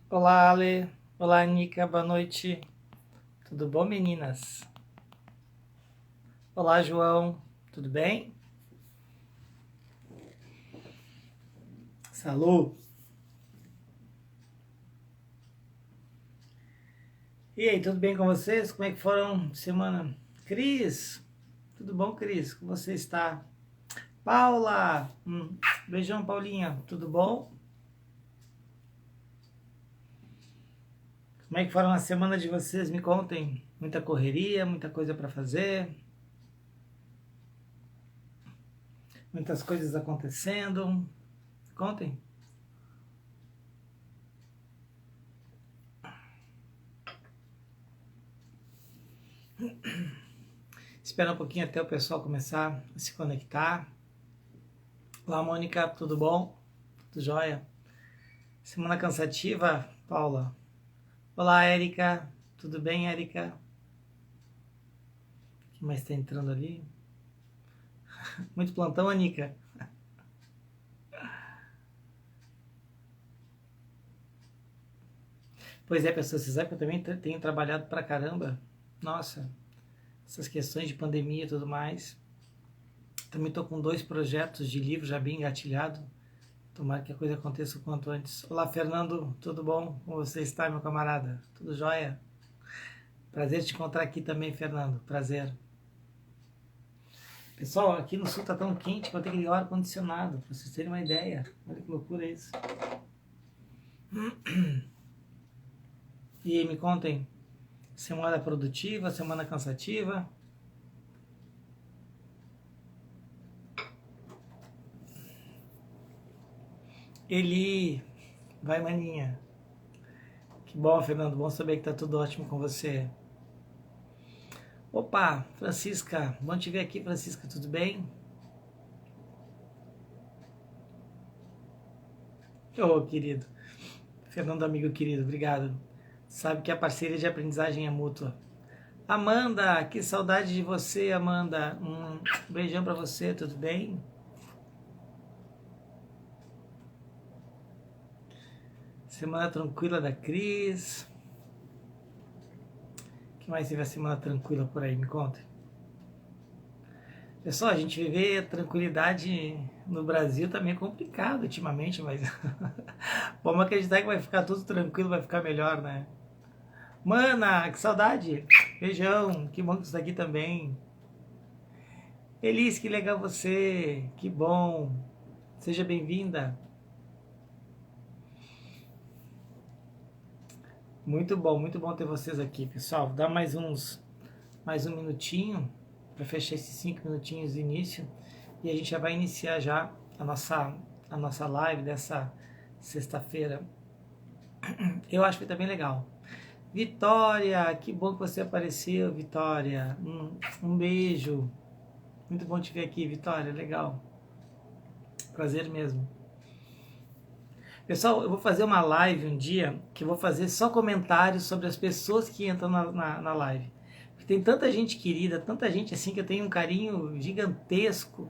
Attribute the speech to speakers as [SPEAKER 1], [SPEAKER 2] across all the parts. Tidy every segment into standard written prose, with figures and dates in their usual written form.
[SPEAKER 1] Olá, Ale. Olá, Nica. Boa noite. Tudo bom, meninas? Olá, João. Tudo bem? Salô. E aí, tudo bem com vocês? Como é que foram semana? Cris. Tudo bom, Cris? Como você está? Paula. Beijão, Paulinha. Tudo bom? Como é que foram a semana de vocês? Me contem. Muita correria, muita coisa para fazer, muitas coisas acontecendo. Contem. Espera um pouquinho até o pessoal começar a se conectar. Olá, Mônica, tudo bom? Tudo jóia? Semana cansativa, Paula? Olá, Érica. Tudo bem, Érica? Quem mais está entrando ali? Muito plantão, Anica? Pois é, pessoal, vocês sabem que eu também tenho trabalhado pra caramba. Nossa, essas questões de pandemia e tudo mais. Também estou com 2 projetos de livro já bem engatilhado. Tomara que a coisa aconteça o quanto antes. Olá, Fernando, tudo bom? Como você está, meu camarada? Tudo jóia? Prazer te encontrar aqui também, Fernando. Prazer. Pessoal, aqui no sul tá tão quente que eu vou ter que ligar o ar-condicionado, pra vocês terem uma ideia. Olha que loucura isso. E aí, me contem, semana produtiva, semana cansativa? Eli, vai maninha. Que bom, Fernando, bom saber que tá tudo ótimo com você. Opa, Francisca, bom te ver aqui, Francisca, tudo bem? Ô, querido. Fernando, amigo querido, obrigado. Sabe que a parceria de aprendizagem é mútua. Amanda, que saudade de você, Amanda. Beijão pra você, tudo bem? Semana tranquila da Cris. O que mais teve a semana tranquila por aí? Me conta. Pessoal, a gente viver tranquilidade no Brasil também é complicado ultimamente, mas vamos acreditar que vai ficar tudo tranquilo, vai ficar melhor, né? Mana, que saudade! Beijão, que bom que você está aqui também. Elis, que legal você, que bom. Seja bem-vinda. Muito bom ter vocês aqui, pessoal. Dá mais um minutinho para fechar esses 5 minutinhos de início e a gente já vai iniciar já a nossa live dessa sexta-feira. Eu acho que tá bem legal. Vitória, que bom que você apareceu, Vitória. Um beijo. Muito bom te ver aqui, Vitória. Legal. Prazer mesmo. Pessoal, eu vou fazer uma live um dia que eu vou fazer só comentários sobre as pessoas que entram na live. Porque tem tanta gente querida, tanta gente assim que eu tenho um carinho gigantesco,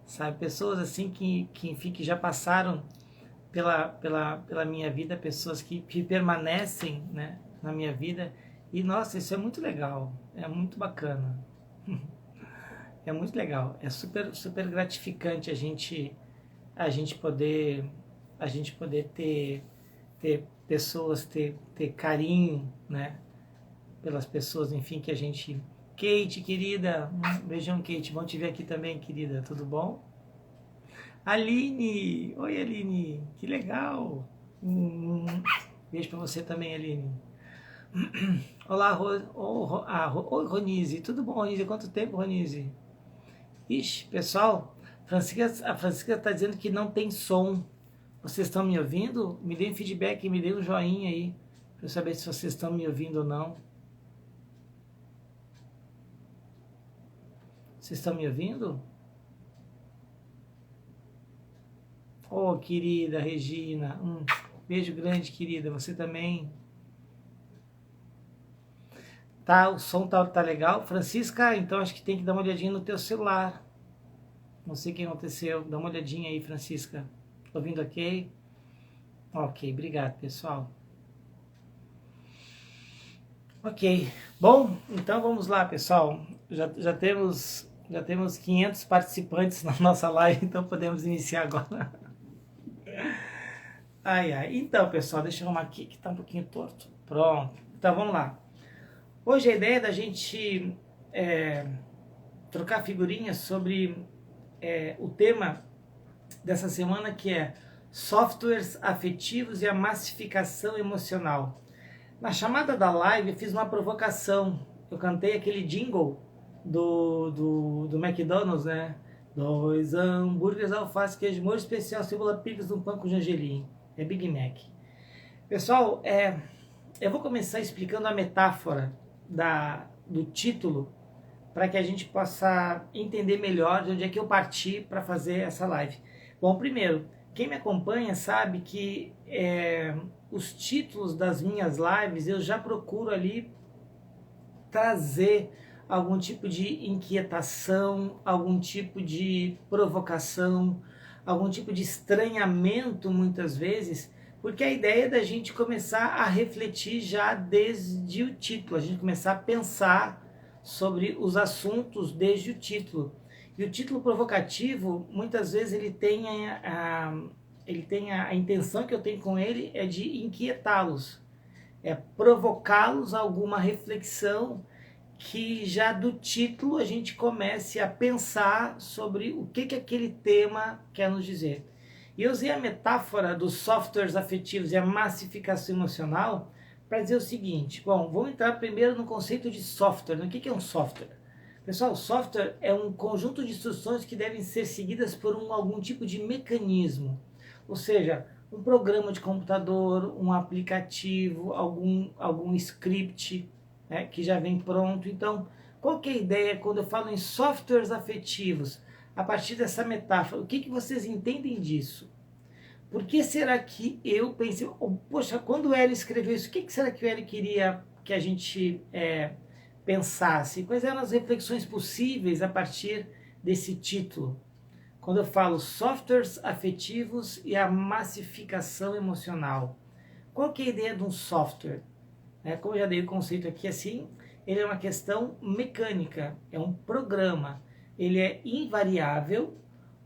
[SPEAKER 1] sabe? Pessoas assim que enfim, que já passaram pela minha vida, pessoas que permanecem, né, na minha vida. E nossa, isso é muito legal, é muito bacana. É muito legal, é super gratificante a gente poder ter pessoas, ter carinho, né, pelas pessoas, enfim, que a gente... Kate, querida, um beijão, Kate, bom te ver aqui também, querida, tudo bom? Aline, oi Aline, que legal, beijo pra você também, Aline. Olá, oi Ronise, tudo bom, Ronise? Quanto tempo, Ronise? Ixi, pessoal, a Francisca está dizendo que não tem som. Vocês estão me ouvindo? Me deem feedback, me deem um joinha aí, para eu saber se vocês estão me ouvindo ou não. Vocês estão me ouvindo? Oh, querida Regina, beijo grande, querida, você também. Tá, o som tá legal. Francisca, então acho que tem que dar uma olhadinha no teu celular. Não sei o que aconteceu, dá uma olhadinha aí, Francisca. Ouvindo ok? Ok, obrigado, pessoal. Ok, bom, então vamos lá, pessoal. Já temos 500 participantes na nossa live, então podemos iniciar agora. Ai, ai. Então, pessoal, deixa eu arrumar aqui que tá um pouquinho torto. Pronto. Então vamos lá. Hoje a ideia é da gente trocar figurinhas sobre o tema dessa semana, que é softwares afetivos e a massificação emocional. Na chamada da live eu fiz uma provocação. Eu cantei aquele jingle do McDonald's, né? 2 hambúrgueres, alface, queijo, molho especial, cebola, picles, um pão com gergelim. É Big Mac. Pessoal, eu vou começar explicando a metáfora do título para que a gente possa entender melhor de onde é que eu parti para fazer essa live. Bom, primeiro, quem me acompanha sabe que os títulos das minhas lives eu já procuro ali trazer algum tipo de inquietação, algum tipo de provocação, algum tipo de estranhamento muitas vezes, porque a ideia é da gente começar a refletir já desde o título, a gente começar a pensar sobre os assuntos desde o título. E o título provocativo, muitas vezes ele tem a intenção que eu tenho com ele é de inquietá-los, é provocá-los a alguma reflexão, que já do título a gente comece a pensar sobre o que aquele tema quer nos dizer. E eu usei a metáfora dos softwares afetivos e a massificação emocional para dizer o seguinte. Bom, vamos entrar primeiro no conceito de software. O que é um software? Pessoal, software é um conjunto de instruções que devem ser seguidas por algum tipo de mecanismo. Ou seja, um programa de computador, um aplicativo, algum script, né, que já vem pronto. Então, qual que é a ideia quando eu falo em softwares afetivos? A partir dessa metáfora, o que vocês entendem disso? Por que será que eu pensei, poxa, quando o Hélio escreveu isso, o que será que o Hélio queria que a gente pensasse? Quais eram as reflexões possíveis a partir desse título? Quando eu falo softwares afetivos e a massificação emocional. Qual que é a ideia de um software? Como eu já dei o conceito aqui assim, ele é uma questão mecânica, é um programa. Ele é invariável,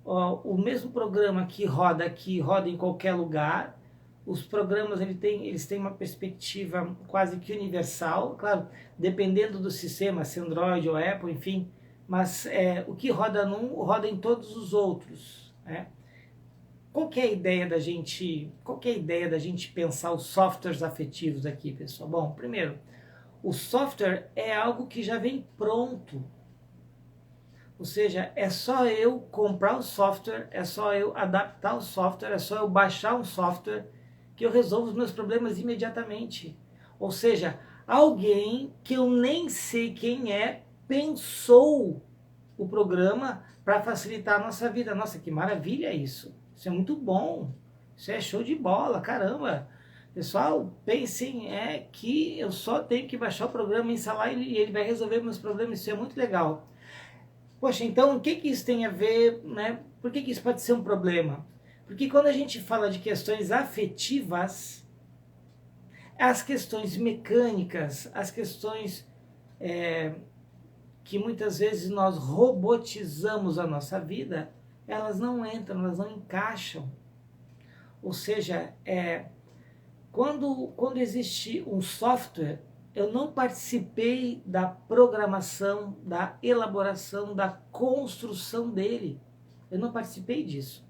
[SPEAKER 1] o mesmo programa que roda aqui, roda em qualquer lugar. Os programas eles têm uma perspectiva quase que universal, claro, dependendo do sistema, se Android ou Apple, enfim, mas o que roda num, roda em todos os outros, né? Qual que é a ideia da gente pensar os softwares afetivos aqui, pessoal? Bom, primeiro, o software é algo que já vem pronto. Ou seja, é só eu comprar o software, é só eu adaptar o software, é só eu baixar um software que eu resolvo os meus problemas imediatamente. Ou seja, alguém que eu nem sei quem é pensou o programa para facilitar a nossa vida. Nossa, que maravilha isso! Isso é muito bom. Isso é show de bola, caramba. Pessoal, pensem que eu só tenho que baixar o programa, instalar e ele vai resolver meus problemas. Isso é muito legal. Poxa, então o que isso tem a ver, né? Por que isso pode ser um problema? Porque quando a gente fala de questões afetivas, as questões mecânicas, as questões que muitas vezes nós robotizamos a nossa vida, elas não entram, elas não encaixam. Ou seja, quando existe um software, eu não participei da programação, da elaboração, da construção dele. Eu não participei disso.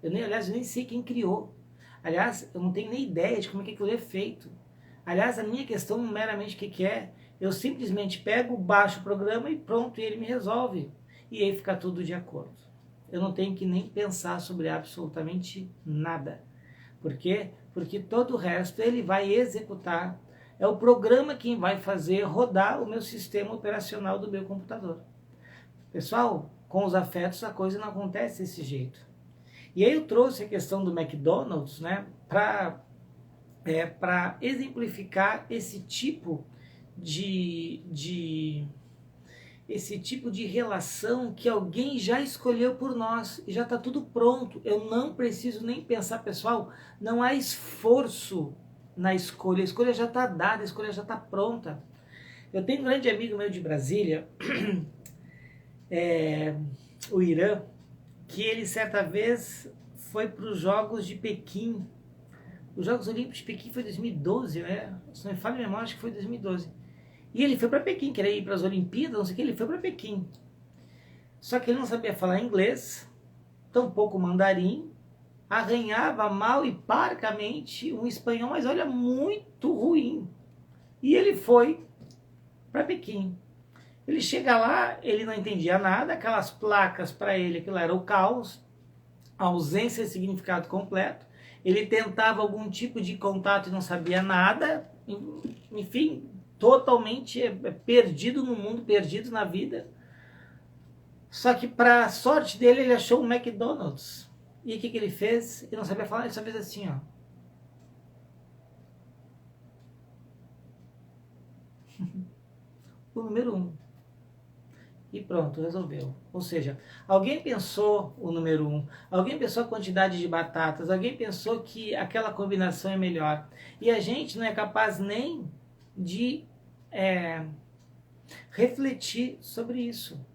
[SPEAKER 1] Aliás, eu nem sei quem criou. Aliás, eu não tenho nem ideia de como é que aquilo é feito. Aliás, a minha questão meramente o que é, eu simplesmente pego, baixo o programa e pronto, e ele me resolve. E aí fica tudo de acordo. Eu não tenho que nem pensar sobre absolutamente nada. Por quê? Porque todo o resto ele vai executar. É o programa quem vai fazer rodar o meu sistema operacional do meu computador. Pessoal, com os afetos a coisa não acontece desse jeito. E aí eu trouxe a questão do McDonald's, né, para exemplificar esse tipo esse tipo de relação que alguém já escolheu por nós e já está tudo pronto. Eu não preciso nem pensar, pessoal, não há esforço na escolha. A escolha já está dada, a escolha já está pronta. Eu tenho um grande amigo meu de Brasília, o Irã, que ele certa vez foi para os Jogos de Pequim. Os Jogos Olímpicos de Pequim foi 2012, né? Se não me falha a memória, acho que foi 2012. E ele foi para Pequim, queria ir para as Olimpíadas, não sei o que, ele foi para Pequim. Só que ele não sabia falar inglês, tampouco mandarim, arranhava mal e parcamente um espanhol, mas olha, muito ruim. E ele foi para Pequim. Ele chega lá, ele não entendia nada, aquelas placas para ele, aquilo era o caos, a ausência de significado completo. Ele tentava algum tipo de contato e não sabia nada, enfim, totalmente perdido no mundo, perdido na vida. Só que, para sorte dele, ele achou um McDonald's. E o que ele fez? Ele não sabia falar, ele só fez assim, ó. O número 1. E pronto, resolveu. Ou seja, alguém pensou o número 1, alguém pensou a quantidade de batatas, alguém pensou que aquela combinação é melhor. E a gente não é capaz nem de refletir sobre isso.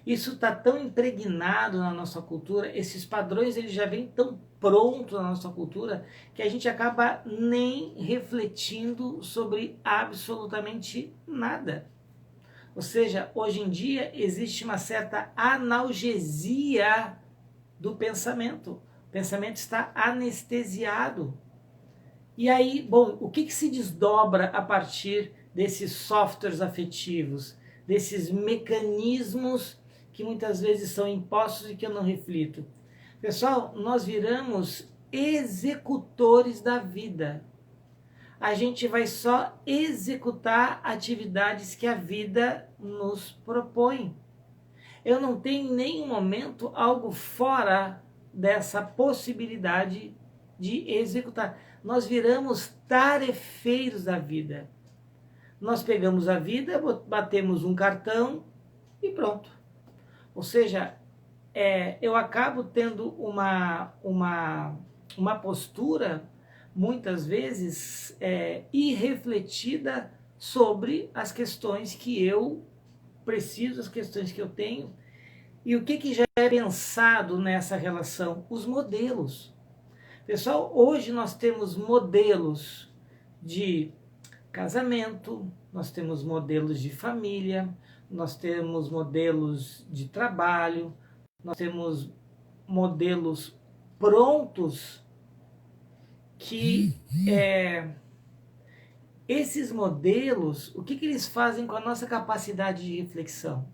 [SPEAKER 1] Isso está tão impregnado na nossa cultura, esses padrões eles já vêm tão prontos na nossa cultura, que a gente acaba nem refletindo sobre absolutamente nada. Ou seja, hoje em dia existe uma certa analgesia do pensamento. O pensamento está anestesiado. E aí, bom, o que se desdobra a partir desses softwares afetivos, desses mecanismos que muitas vezes são impostos e que eu não reflito? Pessoal, nós viramos executores da vida. A gente vai só executar atividades que a vida nos propõe. Eu não tenho em nenhum momento algo fora dessa possibilidade de executar. Nós viramos tarefeiros da vida. Nós pegamos a vida, batemos um cartão e pronto. Ou seja, eu acabo tendo uma postura, muitas vezes, irrefletida sobre as questões que eu preciso, as questões que eu tenho. E o que já é pensado nessa relação? Os modelos. Pessoal, hoje nós temos modelos de casamento, nós temos modelos de família, nós temos modelos de trabalho, nós temos modelos prontos que esses modelos, o que eles fazem com a nossa capacidade de reflexão?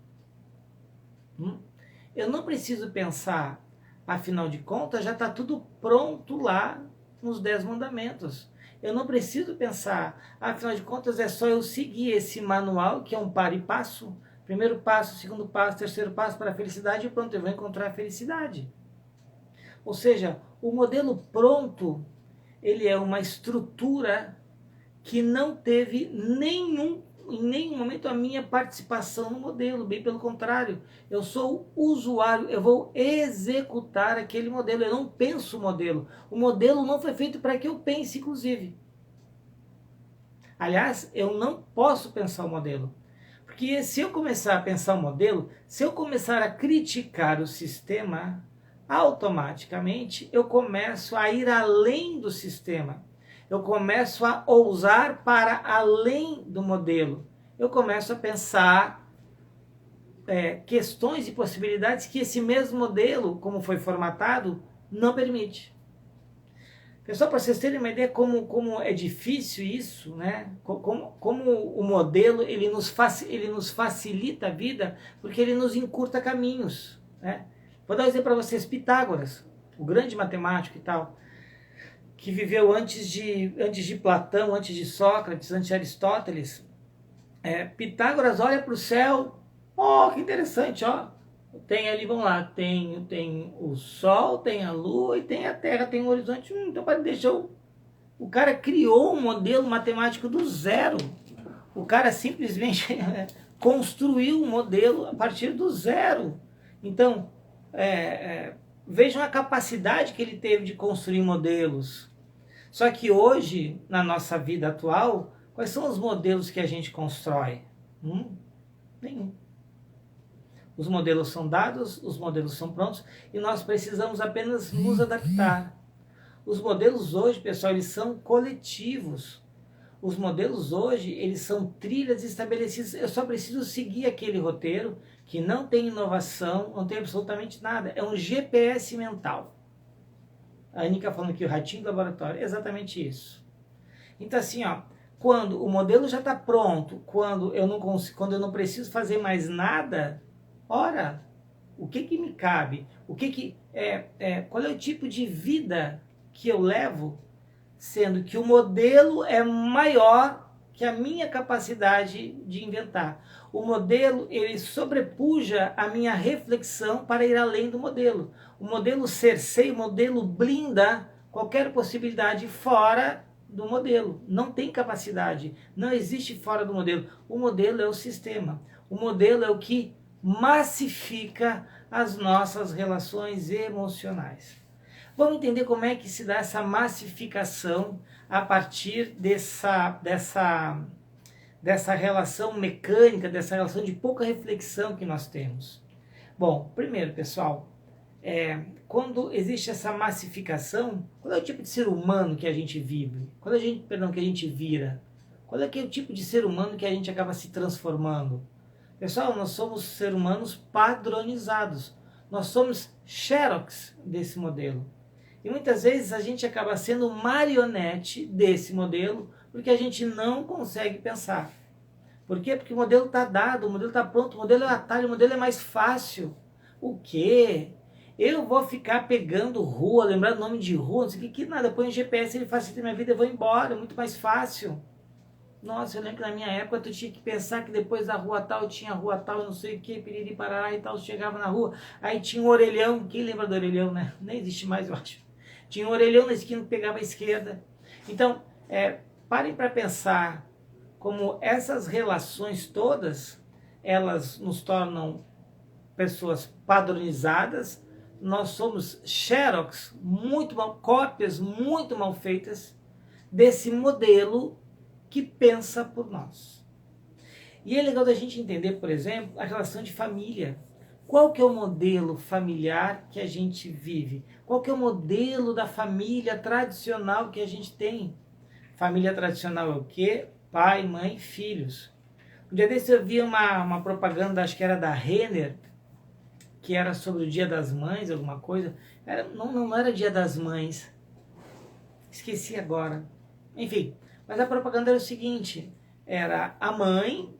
[SPEAKER 1] Eu não preciso pensar, afinal de contas, já está tudo pronto lá nos 10 mandamentos. Eu não preciso pensar, afinal de contas, é só eu seguir esse manual, que é um par e passo. Primeiro passo, segundo passo, terceiro passo para a felicidade, e pronto, eu vou encontrar a felicidade. Ou seja, o modelo pronto, ele é uma estrutura que não teve em nenhum momento a minha participação no modelo, bem pelo contrário, eu sou o usuário, eu vou executar aquele modelo, eu não penso o modelo não foi feito para que eu pense, inclusive. Aliás, eu não posso pensar o modelo, porque se eu começar a pensar o modelo, se eu começar a criticar o sistema, automaticamente eu começo a ir além do sistema. Eu começo a ousar para além do modelo. Eu começo a pensar questões e possibilidades que esse mesmo modelo, como foi formatado, não permite. Pessoal, para vocês terem uma ideia como é difícil isso, né? Como o modelo ele nos facilita a vida, porque ele nos encurta caminhos, né? Vou dar um exemplo para vocês. Pitágoras, o grande matemático e tal, que viveu antes de Platão, antes de Sócrates, antes de Aristóteles. Pitágoras olha para o céu, que interessante, tem ali, vamos lá, tem o Sol, tem a Lua e tem a Terra, tem um horizonte. Então, o cara criou um modelo matemático do zero. O cara simplesmente construiu um modelo a partir do zero. Então, vejam a capacidade que ele teve de construir modelos. Só que hoje, na nossa vida atual, quais são os modelos que a gente constrói? Nenhum. Os modelos são dados, os modelos são prontos e nós precisamos apenas nos adaptar. Os modelos hoje, pessoal, eles são coletivos. Os modelos hoje, eles são trilhas estabelecidas. Eu só preciso seguir aquele roteiro que não tem inovação, não tem absolutamente nada. É um GPS mental. A Anica falando aqui, o ratinho do laboratório, é exatamente isso. Então assim, ó, quando o modelo já está pronto, quando eu não preciso fazer mais nada, ora, o que me cabe? Qual é o tipo de vida que eu levo, sendo que o modelo é maior que a minha capacidade de inventar. O modelo, ele sobrepuja a minha reflexão para ir além do modelo. O modelo cerceia, o modelo blinda qualquer possibilidade fora do modelo. Não tem capacidade, não existe fora do modelo. O modelo é o sistema. O modelo é o que massifica as nossas relações emocionais. Vamos entender como é que se dá essa massificação a partir dessa relação mecânica, dessa relação de pouca reflexão que nós temos. Bom, primeiro, pessoal, quando existe essa massificação, qual é o tipo de ser humano que a gente vive? Que a gente vira? Qual é que é o tipo de ser humano que a gente acaba se transformando? Pessoal, nós somos seres humanos padronizados. Nós somos xerox desse modelo. E muitas vezes a gente acaba sendo marionete desse modelo porque a gente não consegue pensar. Por quê? Porque o modelo está dado, o modelo está pronto, o modelo é atalho, o modelo é mais fácil. O quê? Eu vou ficar pegando rua, lembrando o nome de rua, não sei o que nada, põe o GPS, ele facilita minha vida, eu vou embora, é muito mais fácil. Nossa, eu lembro que na minha época tu tinha que pensar que depois da rua tal tinha a rua tal, não sei o que, piriri, parará e tal, chegava na rua, aí tinha um orelhão, quem lembra do orelhão, né? Nem existe mais, eu acho. Tinha um orelhão na esquina que pegava a esquerda. Então, parem para pensar como essas relações todas, elas nos tornam pessoas padronizadas, nós somos xerox, cópias muito mal feitas desse modelo que pensa por nós. E é legal da gente entender, por exemplo, a relação de família. Qual que é o modelo familiar que a gente vive? Qual que é o modelo da família tradicional que a gente tem? Família tradicional é o quê? Pai, mãe, filhos. Um dia desse eu vi uma propaganda, acho que era da Renner, que era sobre o Dia das Mães, alguma coisa. Não era Dia das Mães. Esqueci agora. Enfim, mas a propaganda era o seguinte, era a mãe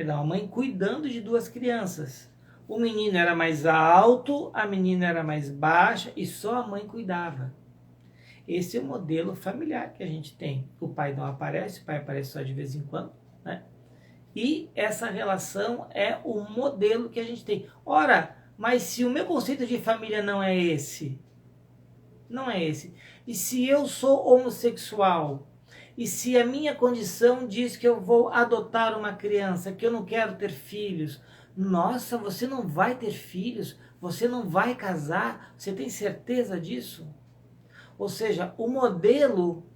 [SPEAKER 1] a mãe cuidando de duas crianças. O menino era mais alto, a menina era mais baixa e só a mãe cuidava. Esse é o modelo familiar que a gente tem. O pai não aparece, o pai aparece só de vez em quando, né? E essa relação é o modelo que a gente tem. Ora, mas se o meu conceito de família não é esse, e se eu sou homossexual, e se a minha condição diz que eu vou adotar uma criança, que eu não quero ter filhos, nossa, você não vai ter filhos, você não vai casar, você tem certeza disso? Ou seja, o modelo,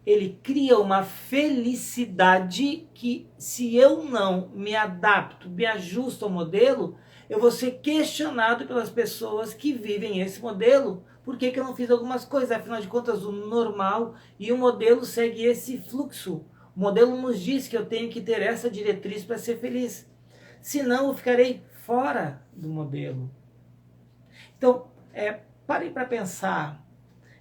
[SPEAKER 1] ele cria uma felicidade que, se eu não me adapto, me ajusto ao modelo, eu vou ser questionado pelas pessoas que vivem esse modelo. Por que eu não fiz algumas coisas? Afinal de contas, o normal e o modelo segue esse fluxo. O modelo nos diz que eu tenho que ter essa diretriz para ser feliz. Senão, eu ficarei fora do modelo. Então, parem para pensar.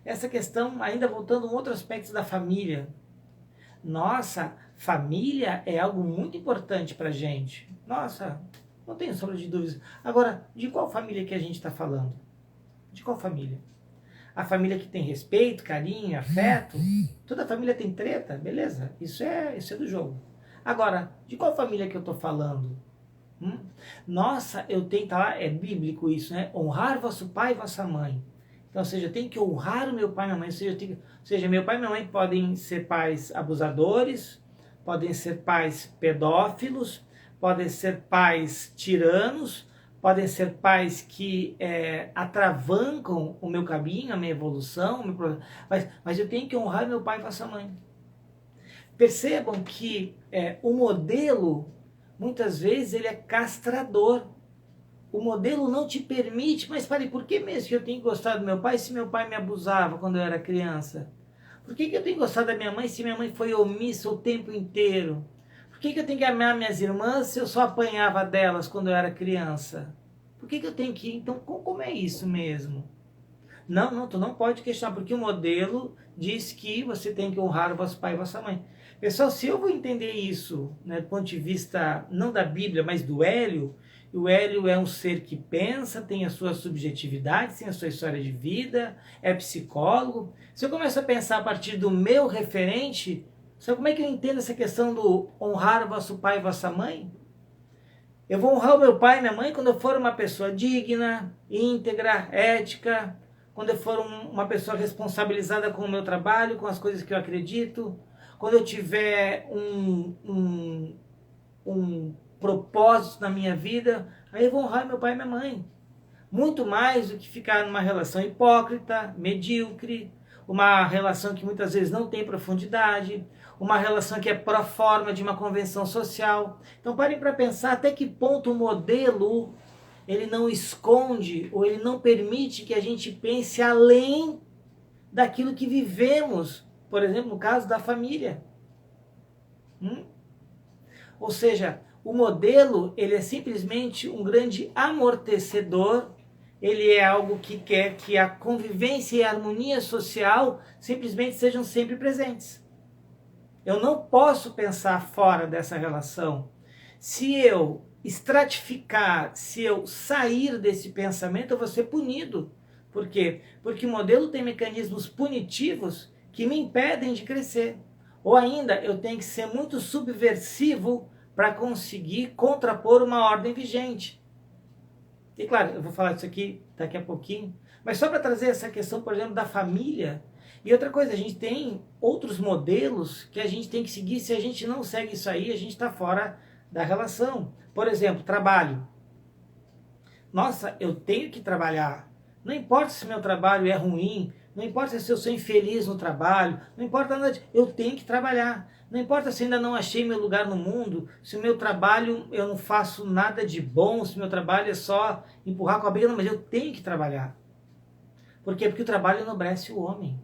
[SPEAKER 1] Essa questão, ainda voltando a um outro aspecto da família. Nossa, família é algo muito importante para a gente. Nossa, não tenho sombra de dúvidas. Agora, de qual família que a gente está falando? De qual família? A família que tem respeito, carinho, afeto? Toda família tem treta? Beleza, isso é do jogo. Agora, de qual família que eu estou falando? Nossa, eu tenho, tá lá, é bíblico isso, né? Honrar vosso pai e vossa mãe. Então, ou seja, eu tenho que honrar o meu pai e minha mãe. Ou seja, meu pai e minha mãe podem ser pais abusadores, podem ser pais pedófilos, podem ser pais tiranos, podem ser pais que atravancam o meu caminho, a minha evolução, mas eu tenho que honrar meu pai e vossa mãe. Percebam que o modelo, muitas vezes, ele é castrador. O modelo não te permite, mas pare, por que mesmo que eu tenho que gostar do meu pai se meu pai me abusava quando eu era criança? Por que eu tenho que gostar da minha mãe se minha mãe foi omissa o tempo inteiro? Por que eu tenho que amar minhas irmãs se eu só apanhava delas quando eu era criança? Por que eu tenho que... Então, como é isso mesmo? Não, tu não pode questionar, porque o modelo diz que você tem que honrar o vosso pai e vossa mãe. Pessoal, se eu vou entender isso, né, do ponto de vista, não da Bíblia, mas do Hélio, o Hélio é um ser que pensa, tem a sua subjetividade, tem a sua história de vida, é psicólogo. Se eu começo a pensar a partir do meu referente, sabe como é que eu entendo essa questão do honrar o vosso pai e vossa mãe? Eu vou honrar o meu pai e minha mãe quando eu for uma pessoa digna, íntegra, ética, quando eu for uma pessoa responsabilizada com o meu trabalho, com as coisas que eu acredito, quando eu tiver um propósito na minha vida, aí eu vou honrar meu pai e minha mãe. Muito mais do que ficar numa relação hipócrita, medíocre, uma relação que muitas vezes não tem profundidade, uma relação que é pró forma de uma convenção social. Então parem para pensar até que ponto o modelo ele não esconde ou ele não permite que a gente pense além daquilo que vivemos, por exemplo, no caso da família. Ou seja, o modelo ele é simplesmente um grande amortecedor, ele é algo que quer que a convivência e a harmonia social simplesmente sejam sempre presentes. Eu não posso pensar fora dessa relação. Se eu estratificar, se eu sair desse pensamento, eu vou ser punido. Por quê? Porque o modelo tem mecanismos punitivos que me impedem de crescer. Ou ainda, eu tenho que ser muito subversivo para conseguir contrapor uma ordem vigente. E claro, eu vou falar disso aqui daqui a pouquinho, mas só para trazer essa questão, por exemplo, da família. E outra coisa, a gente tem outros modelos que a gente tem que seguir. Se a gente não segue isso aí, a gente está fora da relação. Por exemplo, trabalho. Nossa, eu tenho que trabalhar. Não importa se meu trabalho é ruim, não importa se eu sou infeliz no trabalho, não importa nada, eu tenho que trabalhar. Não importa se ainda não achei meu lugar no mundo, se o meu trabalho eu não faço nada de bom, se o meu trabalho é só empurrar com a briga, não, mas eu tenho que trabalhar. Por quê? Porque o trabalho enobrece o homem.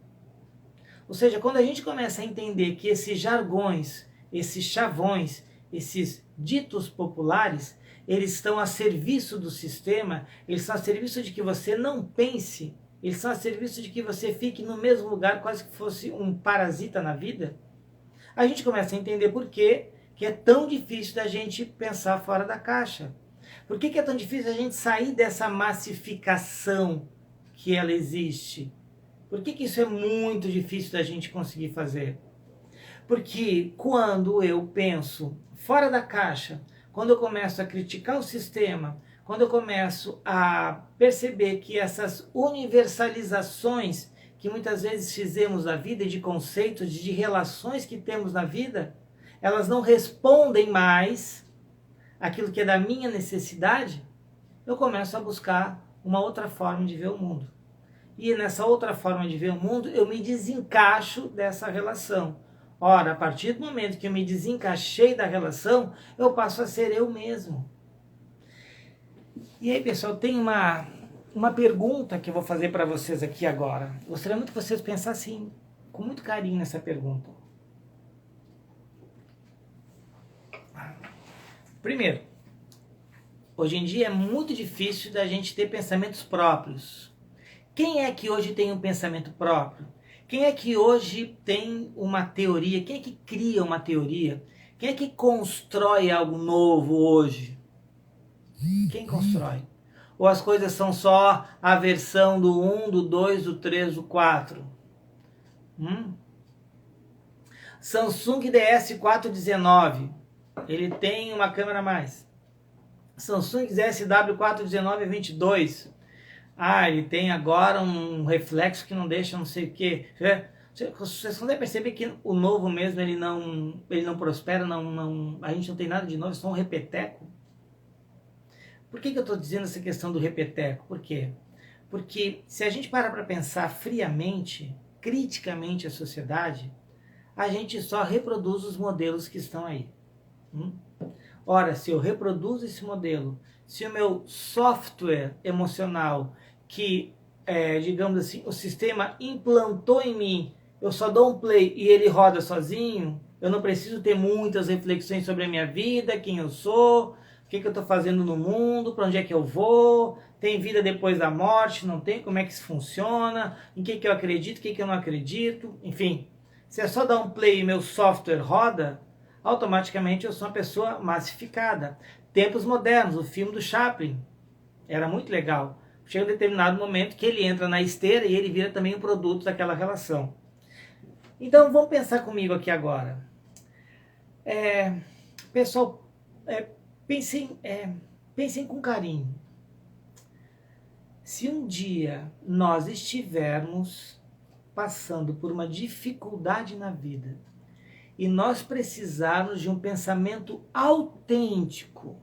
[SPEAKER 1] Ou seja, quando a gente começa a entender que esses jargões, esses chavões, esses ditos populares, eles estão a serviço do sistema, eles estão a serviço de que você não pense, eles estão a serviço de que você fique no mesmo lugar, quase que fosse um parasita na vida, a gente começa a entender por que é tão difícil da gente pensar fora da caixa. Por que é tão difícil a gente sair dessa massificação que ela existe? Por que isso é muito difícil da gente conseguir fazer? Porque quando eu penso fora da caixa, quando eu começo a criticar o sistema, quando eu começo a perceber que essas universalizações que muitas vezes fizemos na vida, de conceitos, de relações que temos na vida, elas não respondem mais aquilo que é da minha necessidade, eu começo a buscar uma outra forma de ver o mundo. E nessa outra forma de ver o mundo, eu me desencaixo dessa relação. Ora, a partir do momento que eu me desencaixei da relação, eu passo a ser eu mesmo. E aí, pessoal, tem uma pergunta que eu vou fazer para vocês aqui agora. Gostaria muito que vocês pensassem com muito carinho nessa pergunta. Primeiro, hoje em dia é muito difícil da gente ter pensamentos próprios. Quem é que hoje tem um pensamento próprio? Quem é que hoje tem uma teoria? Quem é que cria uma teoria? Quem é que constrói algo novo hoje? Quem constrói? Ou as coisas são só a versão do 1, do 2, do 3, do 4? Samsung DS419. Ele tem uma câmera a mais. Samsung SW419-22. Ah, ele tem agora um reflexo que não deixa não sei o que. Vocês não devem perceber que o novo mesmo, ele não prospera, a gente não tem nada de novo, é só um repeteco. Por que eu estou dizendo essa questão do repeteco? Por quê? Porque se a gente parar para pensar friamente, criticamente a sociedade, a gente só reproduz os modelos que estão aí. Ora, se eu reproduzo esse modelo, se o meu software emocional, que, digamos assim, o sistema implantou em mim, eu só dou um play e ele roda sozinho, eu não preciso ter muitas reflexões sobre a minha vida, quem eu sou, o que eu estou fazendo no mundo, para onde é que eu vou, tem vida depois da morte, não tem, como é que isso funciona, em que eu acredito, o que eu não acredito, enfim. Se é só dar um play e meu software roda, automaticamente eu sou uma pessoa massificada. Tempos modernos, o filme do Chaplin era muito legal. Chega um determinado momento que ele entra na esteira e ele vira também um produto daquela relação. Então vamos pensar comigo aqui agora. Pessoal, pensem com carinho. Se um dia nós estivermos passando por uma dificuldade na vida e nós precisarmos de um pensamento autêntico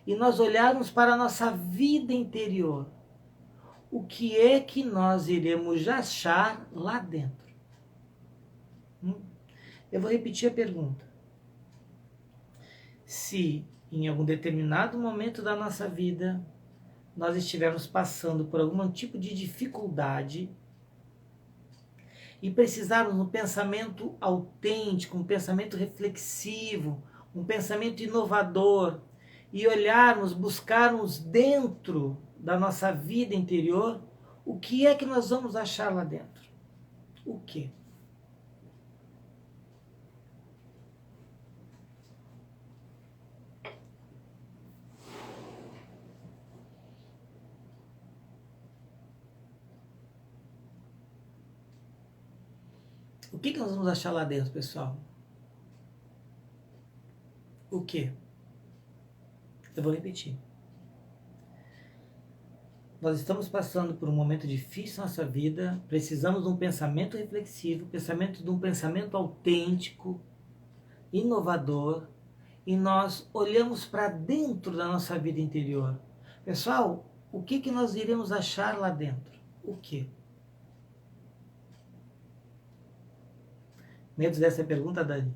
[SPEAKER 1] e nós olharmos para a nossa vida interior, o que é que nós iremos achar lá dentro? Eu vou repetir a pergunta. Se em algum determinado momento da nossa vida nós estivermos passando por algum tipo de dificuldade e precisarmos de um pensamento autêntico, um pensamento reflexivo, um pensamento inovador, e olharmos, buscarmos dentro da nossa vida interior, o que é que nós vamos achar lá dentro? O quê? O que nós vamos achar lá dentro, pessoal? O quê? Eu vou repetir. Nós estamos passando por um momento difícil na nossa vida, precisamos de um pensamento reflexivo, de um pensamento autêntico, inovador, e nós olhamos para dentro da nossa vida interior. Pessoal, o que nós iremos achar lá dentro? O quê? Medo dessa pergunta, Dani?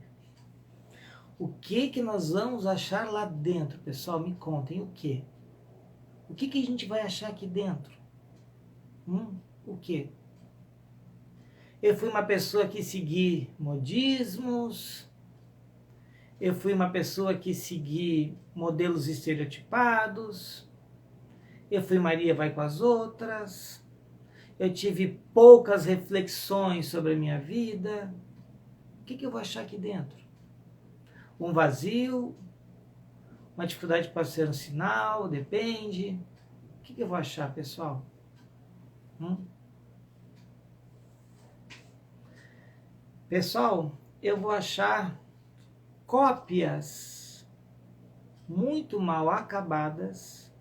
[SPEAKER 1] O que nós vamos achar lá dentro, pessoal? Me contem o quê? O que a gente vai achar aqui dentro? O quê? Eu fui uma pessoa que segui modismos, eu fui uma pessoa que segui modelos estereotipados, eu fui Maria vai com as outras, eu tive poucas reflexões sobre a minha vida. O que eu vou achar aqui dentro? Um vazio? Uma dificuldade pode ser um sinal, depende. O que eu vou achar, pessoal? Pessoal, eu vou achar cópias muito mal acabadas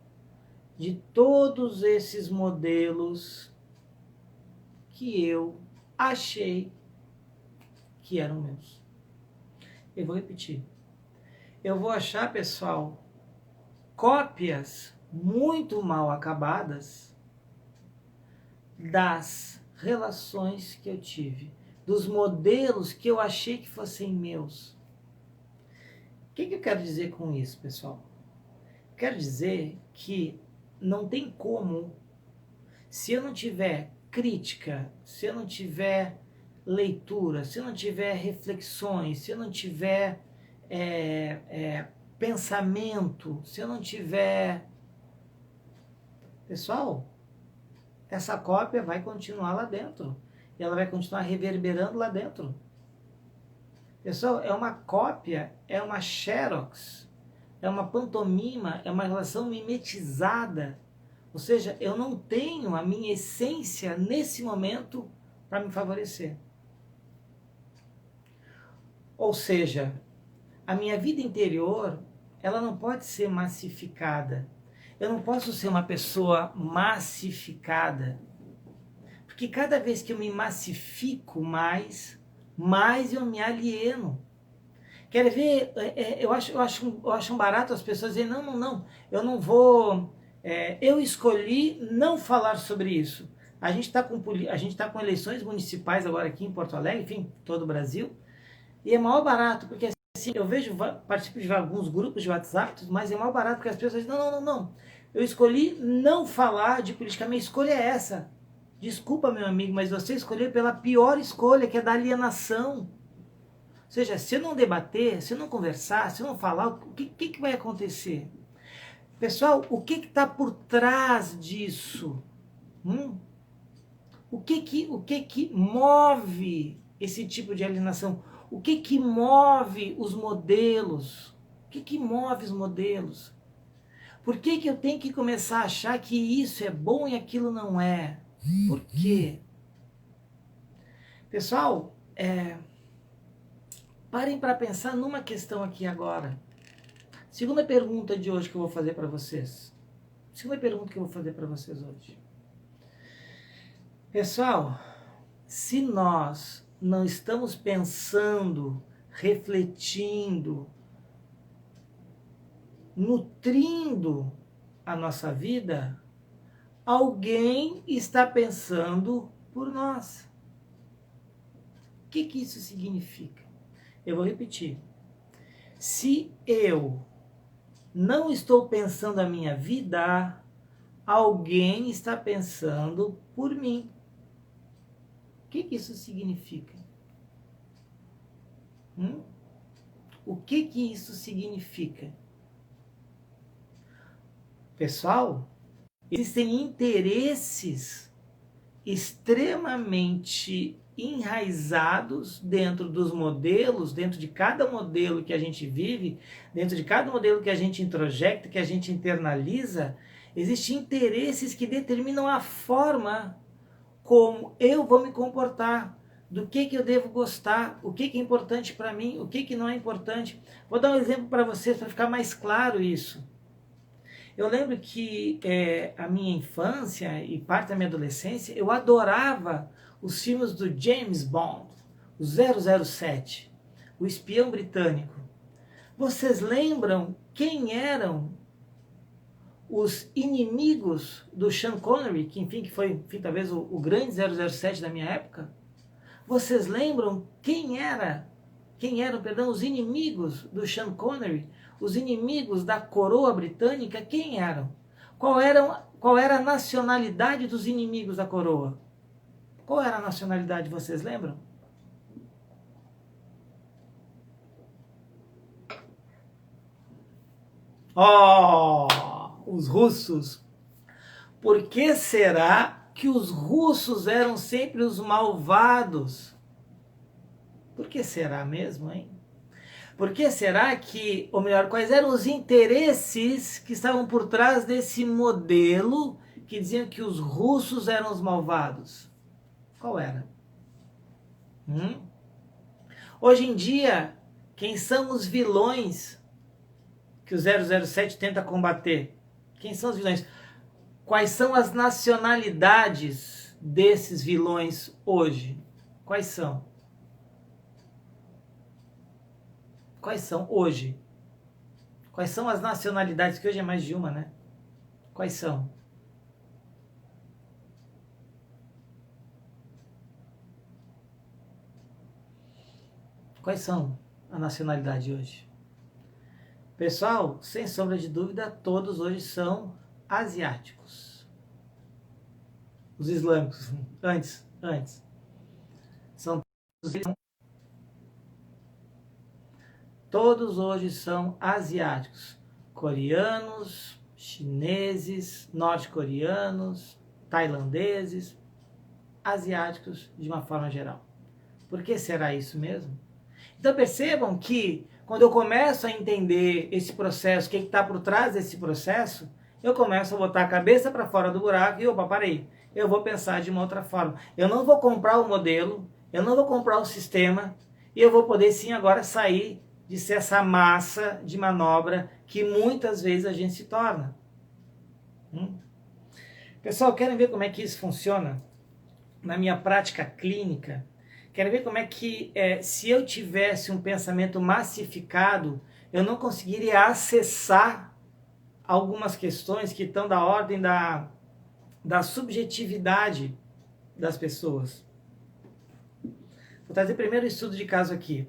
[SPEAKER 1] de todos esses modelos que eu achei que eram meus. Eu vou repetir. Eu vou achar, pessoal, cópias muito mal acabadas das relações que eu tive, dos modelos que eu achei que fossem meus. O que eu quero dizer com isso, pessoal? Quero dizer que não tem como, se eu não tiver crítica, se eu não tiver leitura, se eu não tiver reflexões, se eu não tiver pensamento, se eu não tiver... Pessoal, essa cópia vai continuar lá dentro. E ela vai continuar reverberando lá dentro. Pessoal, é uma cópia, é uma xerox, é uma pantomima, é uma relação mimetizada. Ou seja, eu não tenho a minha essência nesse momento para me favorecer. Ou seja, a minha vida interior, ela não pode ser massificada. Eu não posso ser uma pessoa massificada. Porque cada vez que eu me massifico mais eu me alieno. Quer ver? Eu acho um barato as pessoas dizerem, não, não, não, eu não vou, eu escolhi não falar sobre isso. A gente tá com eleições municipais agora aqui em Porto Alegre, enfim, todo o Brasil, e é maior barato, porque assim, eu vejo, participo de alguns grupos de WhatsApp, mas é maior barato porque as pessoas dizem, não, não, não, não, eu escolhi não falar de política, minha escolha é essa. Desculpa, meu amigo, mas você escolheu pela pior escolha, que é da alienação. Ou seja, se eu não debater, se eu não conversar, se eu não falar, o que vai acontecer? Pessoal, o que está por trás disso? O que move esse tipo de alienação? O que move os modelos? O que move os modelos? Por que eu tenho que começar a achar que isso é bom e aquilo não é? Por quê? Pessoal, parem para pensar numa questão aqui agora. Segunda pergunta de hoje que eu vou fazer para vocês. Segunda pergunta que eu vou fazer para vocês hoje. Pessoal, se nós não estamos pensando, refletindo, nutrindo a nossa vida, alguém está pensando por nós. O que isso significa? Eu vou repetir. Se eu não estou pensando a minha vida, alguém está pensando por mim. O que isso significa? O que isso significa? Pessoal, existem interesses extremamente enraizados dentro dos modelos, dentro de cada modelo que a gente vive, dentro de cada modelo que a gente introjecta, que a gente internaliza, existem interesses que determinam a forma como eu vou me comportar, do que eu devo gostar, o que é importante para mim, o que não é importante. Vou dar um exemplo para vocês para ficar mais claro isso. Eu lembro que a minha infância e parte da minha adolescência, eu adorava os filmes do James Bond, o 007, o espião britânico. Vocês lembram quem eram os inimigos do Sean Connery, que foi talvez o grande 007 da minha época? Vocês lembram quem eram, os inimigos do Sean Connery? Os inimigos da coroa britânica, quem eram? Qual era a nacionalidade dos inimigos da coroa? Qual era a nacionalidade, vocês lembram? Oh, os russos. Por que será que os russos eram sempre os malvados? Por que será mesmo, hein? Por que será que, ou melhor, quais eram os interesses que estavam por trás desse modelo que diziam que os russos eram os malvados? Qual era? Hoje em dia, quem são os vilões que o 007 tenta combater? Quem são os vilões? Quais são as nacionalidades desses vilões hoje? Quais são? Quais são hoje? Quais são as nacionalidades, que hoje é mais de uma, né? Quais são? Quais são a nacionalidade hoje? Pessoal, sem sombra de dúvida, todos hoje são asiáticos. Os islâmicos, antes. São todos hoje são asiáticos. Coreanos, chineses, norte-coreanos, tailandeses, asiáticos de uma forma geral. Por que será isso mesmo? Então percebam que quando eu começo a entender esse processo, o que está por trás desse processo, eu começo a botar a cabeça para fora do buraco e, opa, parei, eu vou pensar de uma outra forma. Eu não vou comprar o modelo, eu não vou comprar o sistema, e eu vou poder sim agora sair de ser essa massa de manobra que muitas vezes a gente se torna. Pessoal, querem ver como é que isso funciona na minha prática clínica? Quero ver como é que, se eu tivesse um pensamento massificado, eu não conseguiria acessar algumas questões que estão da ordem da subjetividade das pessoas. Vou trazer primeiro o estudo de caso aqui.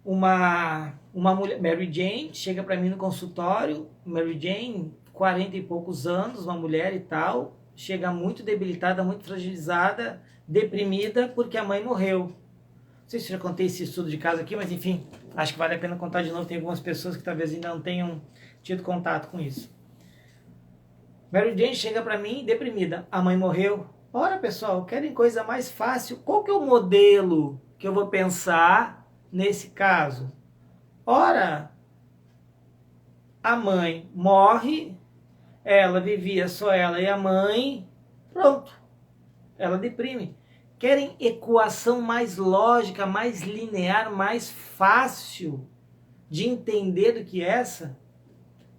[SPEAKER 1] Uma mulher, Mary Jane, chega para mim no consultório. Mary Jane, 40 e poucos anos, uma mulher e tal, chega muito debilitada, muito fragilizada, deprimida, porque a mãe morreu. Não sei se eu já contei esse estudo de caso aqui, mas enfim, acho que vale a pena contar de novo. Tem algumas pessoas que talvez ainda não tenham tido contato com isso. Mary Jane chega para mim deprimida, a mãe morreu. Ora, pessoal, querem coisa mais fácil? Qual que é o modelo que eu vou pensar nesse caso? Ora, a mãe morre, ela vivia só ela e a mãe, pronto, ela deprime. Querem equação mais lógica, mais linear, mais fácil de entender do que essa?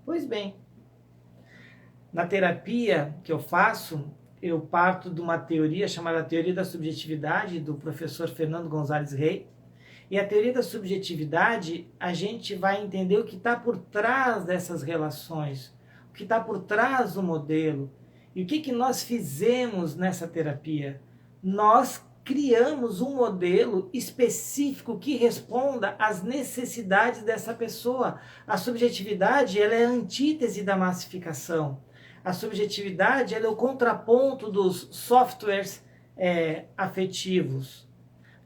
[SPEAKER 1] Pois bem, na terapia que eu faço, eu parto de uma teoria chamada Teoria da Subjetividade, do professor Fernando Gonzalez Rey. E a teoria da subjetividade, a gente vai entender o que está por trás dessas relações, o que está por trás do modelo. E o que nós fizemos nessa terapia? Nós criamos um modelo específico que responda às necessidades dessa pessoa. A subjetividade, ela é a antítese da massificação. A subjetividade, ela é o contraponto dos softwares afetivos.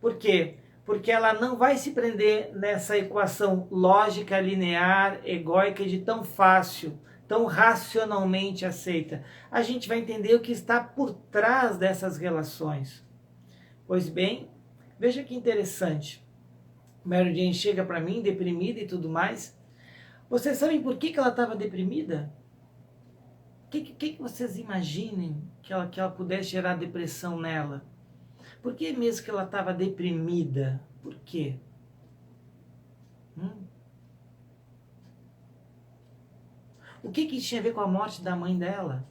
[SPEAKER 1] Por quê? Porque ela não vai se prender nessa equação lógica, linear, egóica de tão fácil, tão racionalmente aceita. A gente vai entender o que está por trás dessas relações. Pois bem, veja que interessante. Mary Jane chega para mim deprimida e tudo mais. Vocês sabem por que ela estava deprimida? O que vocês imaginem que ela pudesse gerar depressão nela? Por que mesmo que ela estava deprimida? Por quê? O que tinha a ver com a morte da mãe dela?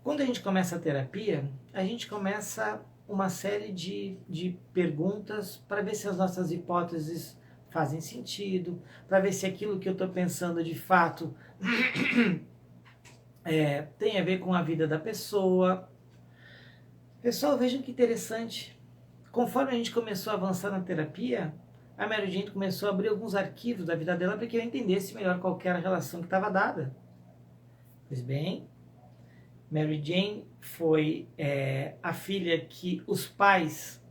[SPEAKER 1] Quando a gente começa a terapia, a gente começa uma série de perguntas para ver se as nossas hipóteses fazem sentido, para ver se aquilo que eu estou pensando de fato tem a ver com a vida da pessoa. Pessoal, vejam que interessante. Conforme a gente começou a avançar na terapia, a Mary Jane começou a abrir alguns arquivos da vida dela para que eu entendesse melhor qual era a relação que estava dada. Pois bem, Mary Jane foi a filha que os pais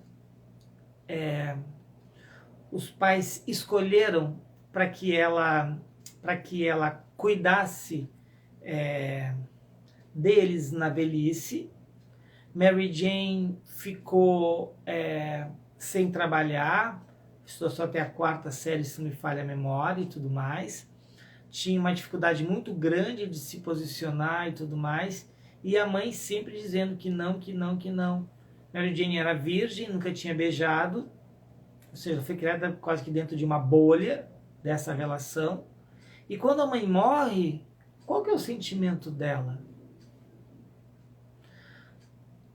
[SPEAKER 1] escolheram para que ela cuidasse deles na velhice. Mary Jane ficou sem trabalhar, estudou só até a 4ª série, se não me falha a memória e tudo mais. Tinha uma dificuldade muito grande de se posicionar e tudo mais. E a mãe sempre dizendo que não, que não, que não. Mary Jane era virgem, nunca tinha beijado. Ou seja, foi criada quase que dentro de uma bolha dessa relação. E quando a mãe morre, qual que é o sentimento dela?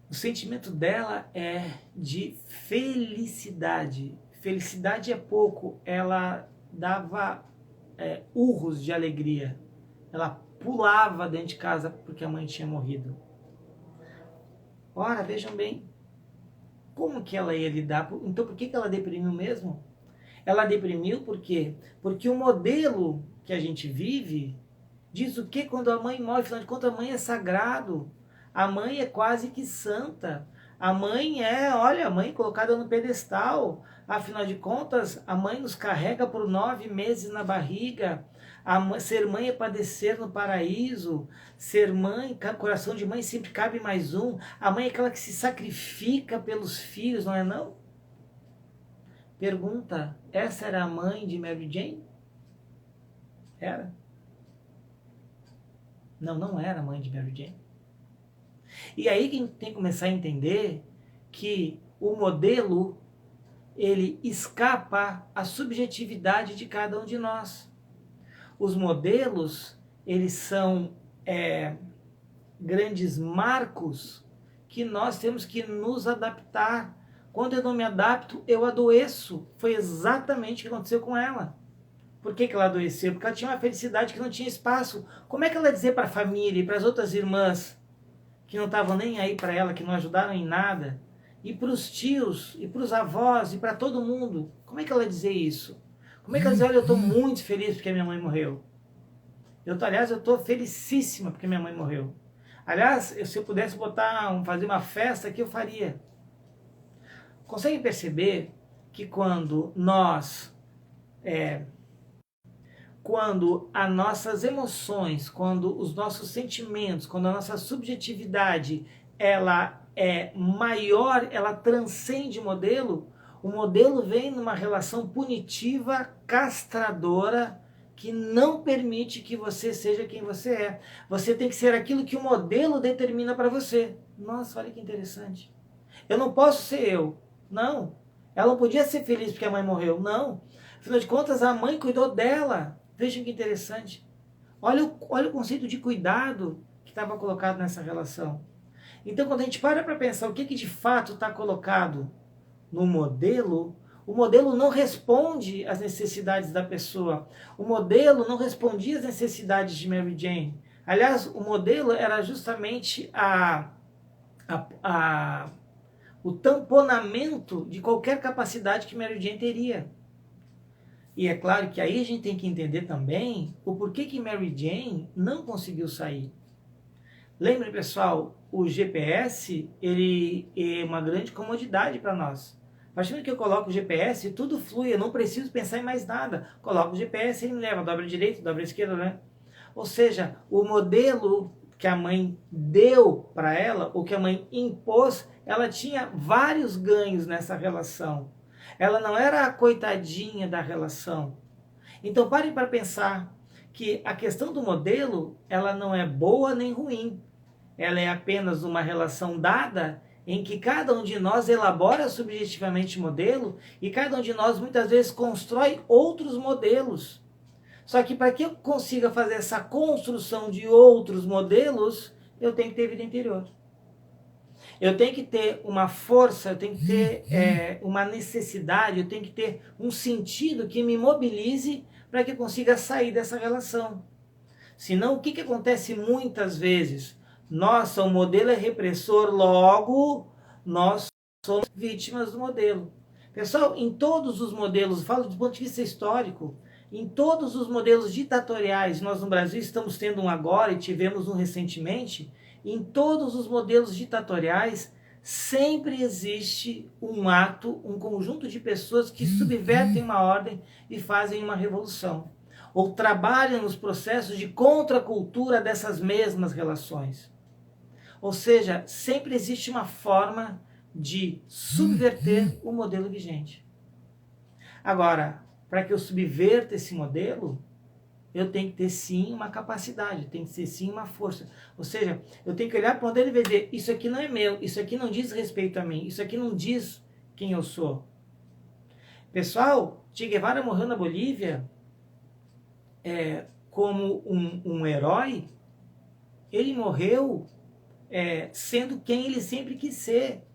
[SPEAKER 1] O sentimento dela é de felicidade. Felicidade é pouco. Ela dava urros de alegria. Ela pulava dentro de casa porque a mãe tinha morrido. Ora, vejam bem. Como que ela ia lidar? Então, por que ela deprimiu mesmo? Ela deprimiu por quê? Porque o modelo que a gente vive diz o que quando a mãe morre? Afinal de contas, a mãe é sagrado. A mãe é quase que santa. A mãe olha, a mãe colocada no pedestal. Afinal de contas, a mãe nos carrega por 9 meses na barriga. Ser mãe é padecer no paraíso. Ser mãe, coração de mãe sempre cabe mais um. A mãe é aquela que se sacrifica pelos filhos, não é não? Pergunta, essa era a mãe de Mary Jane? Era? Não, não era a mãe de Mary Jane. E aí que a gente tem que começar a entender que o modelo, ele escapa à subjetividade de cada um de nós. Os modelos, eles são grandes marcos que nós temos que nos adaptar. Quando eu não me adapto, eu adoeço. Foi exatamente o que aconteceu com ela. Por que ela adoeceu? Porque ela tinha uma felicidade que não tinha espaço. Como é que ela ia dizer para a família e para as outras irmãs que não estavam nem aí para ela, que não ajudaram em nada, e para os tios, e para os avós, e para todo mundo? Como é que ela ia dizer isso? Como é que ela ia dizer, olha, eu estou muito feliz porque minha mãe morreu. Aliás, eu estou felicíssima porque minha mãe morreu. Aliás, se eu pudesse fazer uma festa aqui, eu faria. Conseguem perceber que quando as nossas emoções, quando os nossos sentimentos, quando a nossa subjetividade, ela é maior, ela transcende o modelo vem numa relação punitiva, castradora, que não permite que você seja quem você é. Você tem que ser aquilo que o modelo determina para você. Nossa, olha que interessante. Eu não posso ser eu. Não. Ela não podia ser feliz porque a mãe morreu. Não. Afinal de contas, a mãe cuidou dela. Vejam que interessante. Olha o conceito de cuidado que estava colocado nessa relação. Então, quando a gente para pensar o que de fato está colocado no modelo, o modelo não responde às necessidades da pessoa. O modelo não respondia às necessidades de Mary Jane. Aliás, o modelo era justamente o tamponamento de qualquer capacidade que Mary Jane teria. E é claro que aí a gente tem que entender também o porquê que Mary Jane não conseguiu sair. Lembre, pessoal, o GPS ele é uma grande comodidade para nós. A partir do momento que eu coloco o GPS, tudo flui, eu não preciso pensar em mais nada. Coloco o GPS e ele me leva, dobra à direita, dobra à esquerda, né? Ou seja, o modelo que a mãe deu para ela, ou que a mãe impôs, ela tinha vários ganhos nessa relação. Ela não era a coitadinha da relação. Então parem para pensar que a questão do modelo, ela não é boa nem ruim. Ela é apenas uma relação dada em que cada um de nós elabora subjetivamente o modelo e cada um de nós muitas vezes constrói outros modelos. Só que para que eu consiga fazer essa construção de outros modelos, eu tenho que ter vida interior. Eu tenho que ter uma força, eu tenho que ter uma necessidade, eu tenho que ter um sentido que me mobilize para que eu consiga sair dessa relação. Senão, o que acontece muitas vezes? Nossa, o modelo é repressor, logo nós somos vítimas do modelo. Pessoal, em todos os modelos, falo do ponto de vista histórico, em todos os modelos ditatoriais, nós no Brasil estamos tendo um agora e tivemos um recentemente, em todos os modelos ditatoriais sempre existe um ato, um conjunto de pessoas que subvertem uma ordem e fazem uma revolução, ou trabalham nos processos de contracultura dessas mesmas relações. Ou seja, sempre existe uma forma de subverter o modelo vigente. Agora, para que eu subverta esse modelo, eu tenho que ter sim uma capacidade, tem que ter sim uma força. Ou seja, eu tenho que olhar para o modelo e ver, isso aqui não é meu, isso aqui não diz respeito a mim, isso aqui não diz quem eu sou. Pessoal, Che Guevara morreu na Bolívia como um herói. Ele morreu sendo quem ele sempre quis ser.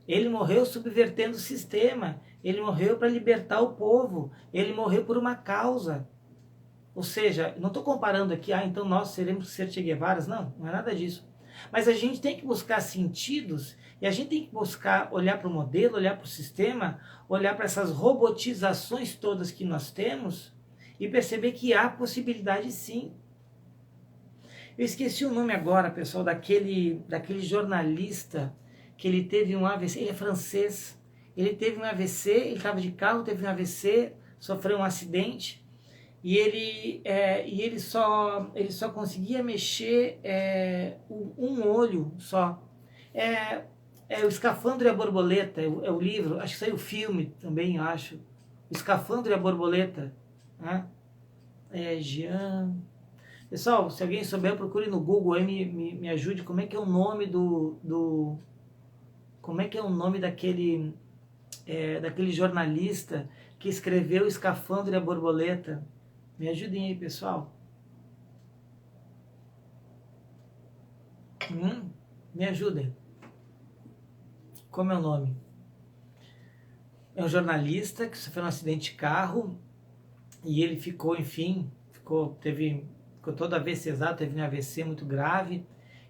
[SPEAKER 1] Ele morreu subvertendo o sistema, ele morreu para libertar o povo, ele morreu por uma causa. Ou seja, não estou comparando aqui, então nós seremos ser Che Guevaras, não é nada disso. Mas a gente tem que buscar sentidos, e a gente tem que buscar olhar para o modelo, olhar para o sistema, olhar para essas robotizações todas que nós temos, e perceber que há possibilidade sim. Eu esqueci o nome agora, pessoal, daquele jornalista que ele teve um AVC, ele é francês, ele teve um AVC, ele estava de carro, teve um AVC, sofreu um acidente, e ele só conseguia mexer um olho só. O Escafandro e a Borboleta, é o livro, acho que saiu o filme também, acho. O Escafandro e a Borboleta. Né? Jean... Pessoal, se alguém souber, procure no Google aí, me ajude. Como é que é o nome como é que é o nome daquele jornalista que escreveu O Escafandro e a Borboleta? Me ajudem aí, pessoal. Me ajudem. Como é o nome? É um jornalista que sofreu um acidente de carro e ele ficou, enfim, ficou todo AVCzado, teve um AVC muito grave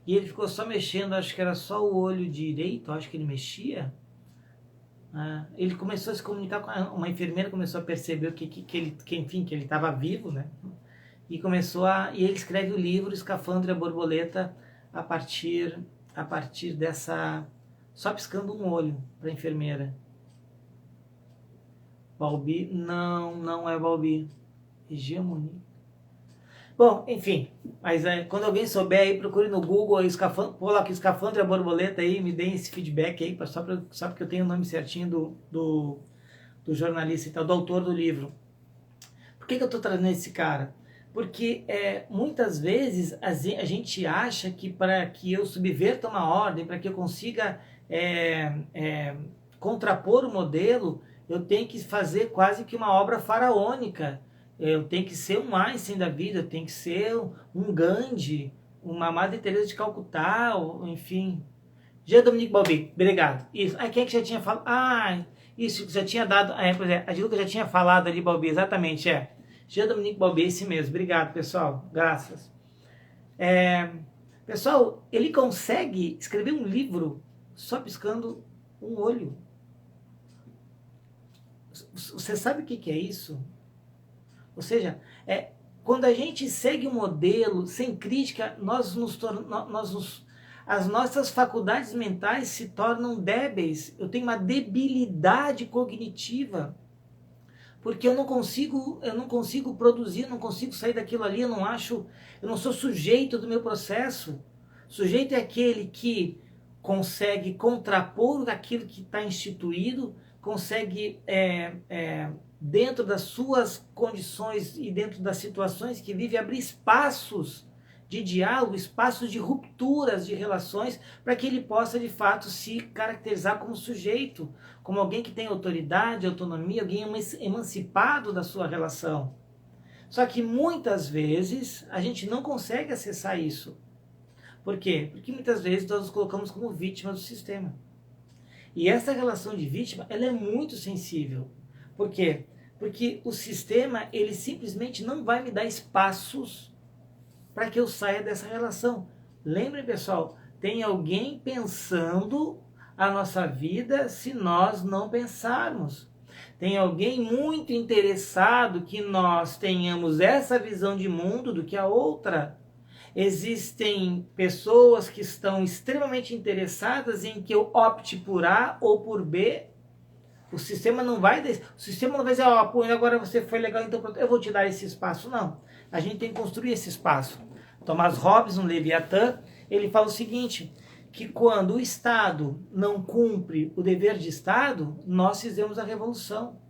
[SPEAKER 1] e ele ficou só mexendo, acho que era só o olho direito, acho que ele mexia. Ele começou a se comunicar com uma enfermeira, começou a perceber enfim, que ele estava vivo, né? E ele escreve o livro Escafandro e a Borboleta a partir dessa, só piscando um olho para a enfermeira. Balbi, não é Balbi. Hegemonia. Bom, enfim, mas quando alguém souber aí, procure no Google aí, pô lá que Escafandro e a Borboleta aí, me deem esse feedback aí, só porque eu tenho o nome certinho do jornalista e tal, do autor do livro. Por que eu estou trazendo esse cara? Porque muitas vezes a gente acha que para que eu subverta uma ordem, para que eu consiga contrapor o modelo, eu tenho que fazer quase que uma obra faraônica. Eu tenho que ser um Einstein da vida, eu tenho que ser um Gandhi, uma Madre Teresa de Calcutá, enfim. Jean Dominique Bauby, obrigado. Isso. Quem é que já tinha falado? Isso, já tinha dado. Pois é, a Giluca já tinha falado ali, Bauby, exatamente, Jean Dominique Bauby, esse mesmo. Obrigado, pessoal. Graças. Pessoal, ele consegue escrever um livro só piscando um olho. Você sabe o que é isso? Ou seja, quando a gente segue um modelo sem crítica, as nossas faculdades mentais se tornam débeis. Eu tenho uma debilidade cognitiva, porque eu não consigo produzir, eu não consigo sair daquilo ali, eu não sou sujeito do meu processo. Sujeito é aquele que consegue contrapor aquilo que está instituído, consegue dentro das suas condições e dentro das situações que vive, abrir espaços de diálogo, espaços de rupturas de relações, para que ele possa de fato se caracterizar como sujeito, como alguém que tem autoridade, autonomia, alguém emancipado da sua relação. Só que muitas vezes a gente não consegue acessar isso. Por quê? Porque muitas vezes nós nos colocamos como vítimas do sistema. E essa relação de vítima, ela é muito sensível. Por quê? Porque o sistema, ele simplesmente não vai me dar espaços para que eu saia dessa relação. Lembrem, pessoal, tem alguém pensando a nossa vida se nós não pensarmos. Tem alguém muito interessado que nós tenhamos essa visão de mundo do que a outra. Existem pessoas que estão extremamente interessadas em que eu opte por A ou por B. O sistema não vai dizer, agora você foi legal, então eu vou te dar esse espaço. Não, a gente tem que construir esse espaço. Thomas Hobbes, no Leviatã, ele fala o seguinte, que quando o Estado não cumpre o dever de Estado, nós fizemos a revolução.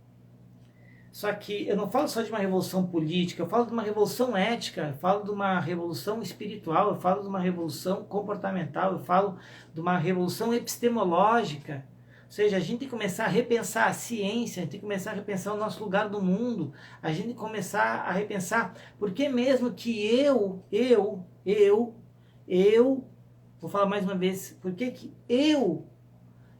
[SPEAKER 1] Só que eu não falo só de uma revolução política, eu falo de uma revolução ética, eu falo de uma revolução espiritual, eu falo de uma revolução comportamental, eu falo de uma revolução epistemológica. Ou seja, a gente tem que começar a repensar a ciência, a gente tem que começar a repensar o nosso lugar no mundo, a gente tem que começar a repensar por que mesmo que vou falar mais uma vez, por que eu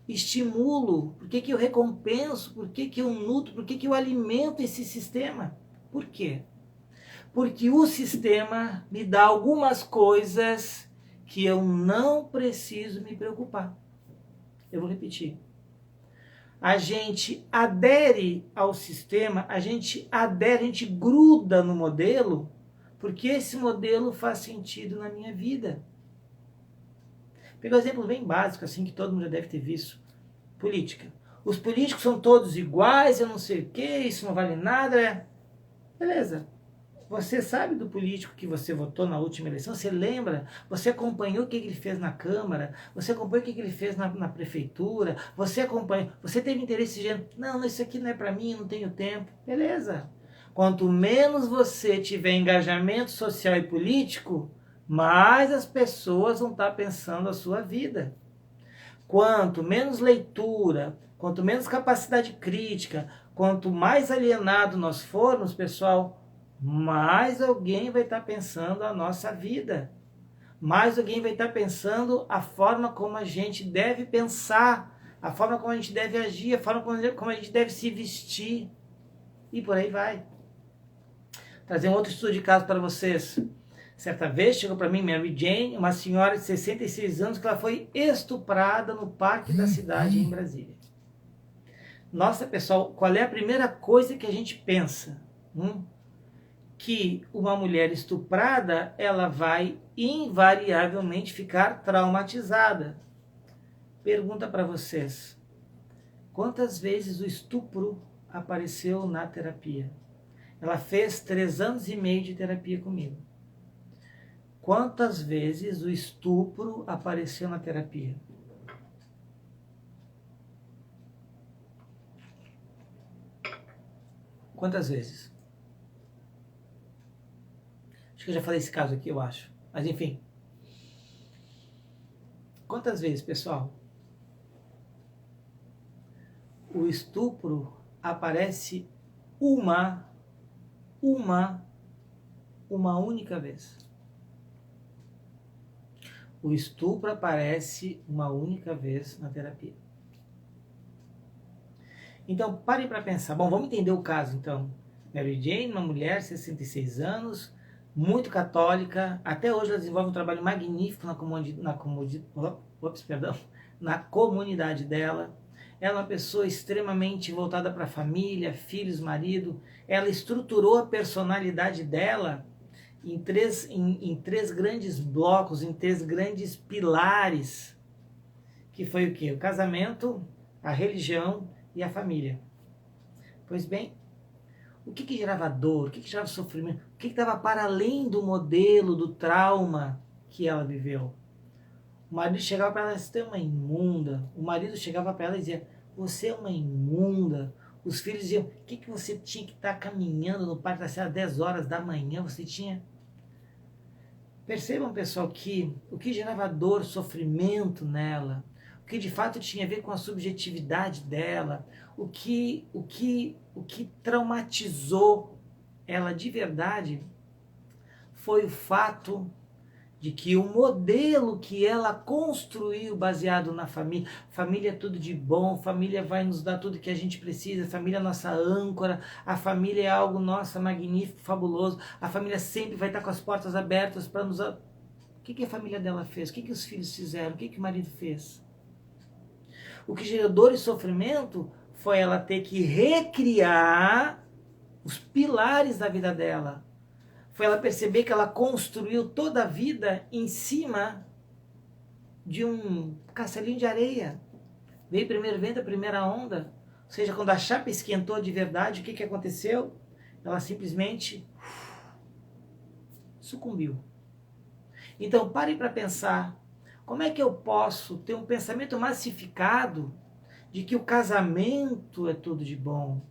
[SPEAKER 1] estimulo, por que eu recompenso, por que eu nutro, por que eu alimento esse sistema? Por quê? Porque o sistema me dá algumas coisas que eu não preciso me preocupar. Eu vou repetir. A gente adere ao sistema, a gente gruda no modelo, porque esse modelo faz sentido na minha vida. Pega um exemplo bem básico, assim, que todo mundo já deve ter visto. Política. Os políticos são todos iguais, eu não sei o que, isso não vale nada. Beleza. Você sabe do político que você votou na última eleição? Você lembra? Você acompanhou o que ele fez na Câmara? Você acompanhou o que ele fez na Prefeitura? Você acompanhou? Você teve interesse de... Não, isso aqui não é para mim, não tenho tempo. Beleza. Quanto menos você tiver engajamento social e político, mais as pessoas vão estar pensando a sua vida. Quanto menos leitura, quanto menos capacidade crítica, quanto mais alienado nós formos, pessoal, mais alguém vai estar pensando a nossa vida. mais alguém vai estar pensando a forma como a gente deve pensar, a forma como a gente deve agir, a forma como a gente deve se vestir, e por aí vai. Trazer um outro estudo de caso para vocês. Certa vez chegou para mim Mary Jane, uma senhora de 66 anos, que ela foi estuprada no parque da cidade em Brasília. Nossa, pessoal, qual é a primeira coisa que a gente pensa? Que uma mulher estuprada, ela vai invariavelmente ficar traumatizada. Pergunta para vocês, quantas vezes o estupro apareceu na terapia? Ela fez 3 anos e meio de terapia comigo. Quantas vezes o estupro apareceu na terapia? Quantas vezes? Acho que eu já falei esse caso aqui, eu acho. Mas enfim. Quantas vezes, pessoal? O estupro aparece uma única vez. O estupro aparece uma única vez na terapia. Então, parem para pensar. Bom, vamos entender o caso, então. Mary Jane, uma mulher, 66 anos, muito católica. Até hoje ela desenvolve um trabalho magnífico na comunidade dela. Ela é uma pessoa extremamente voltada para a família, filhos, marido. Ela estruturou a personalidade dela em três grandes blocos, em 3 grandes pilares, que foi o quê? O casamento, a religião e a família. Pois bem, o que gerava dor, o que gerava sofrimento, o que estava para além do modelo, do trauma que ela viveu? O marido chegava para ela, você é uma imunda. O marido chegava para ela e dizia, você é uma imunda. Os filhos diziam, o que você tinha que estar caminhando no parque da cidade às 10 horas da manhã? Você tinha... Percebam, pessoal, que o que gerava dor, sofrimento nela, o que de fato tinha a ver com a subjetividade dela, o que traumatizou ela de verdade foi o fato de que o modelo que ela construiu baseado na família, família é tudo de bom, família vai nos dar tudo que a gente precisa, família é nossa âncora, a família é algo, nossa, magnífico, fabuloso, a família sempre vai estar com as portas abertas para nos... O que a família dela fez? O que os filhos fizeram? O que o marido fez? O que gerou dor e sofrimento foi ela ter que recriar os pilares da vida dela. Foi ela perceber que ela construiu toda a vida em cima de um castelinho de areia. Veio o primeiro vento, a primeira onda. Ou seja, quando a chapa esquentou de verdade, o que aconteceu? Ela simplesmente sucumbiu. Então, pare para pensar. Como é que eu posso ter um pensamento massificado de que o casamento é tudo de bom?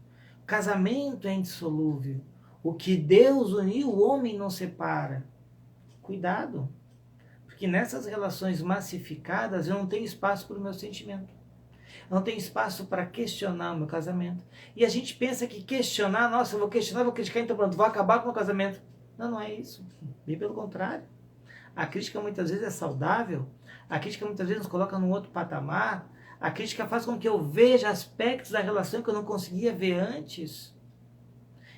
[SPEAKER 1] O casamento é indissolúvel. O que Deus uniu, o homem não separa. Cuidado, porque nessas relações massificadas eu não tenho espaço para o meu sentimento. Eu não tenho espaço para questionar o meu casamento. E a gente pensa que questionar, nossa, eu vou questionar, vou criticar, então pronto, vou acabar com o meu casamento. Não, não é isso. Bem pelo contrário. A crítica muitas vezes é saudável, a crítica muitas vezes nos coloca num outro patamar, a crítica faz com que eu veja aspectos da relação que eu não conseguia ver antes.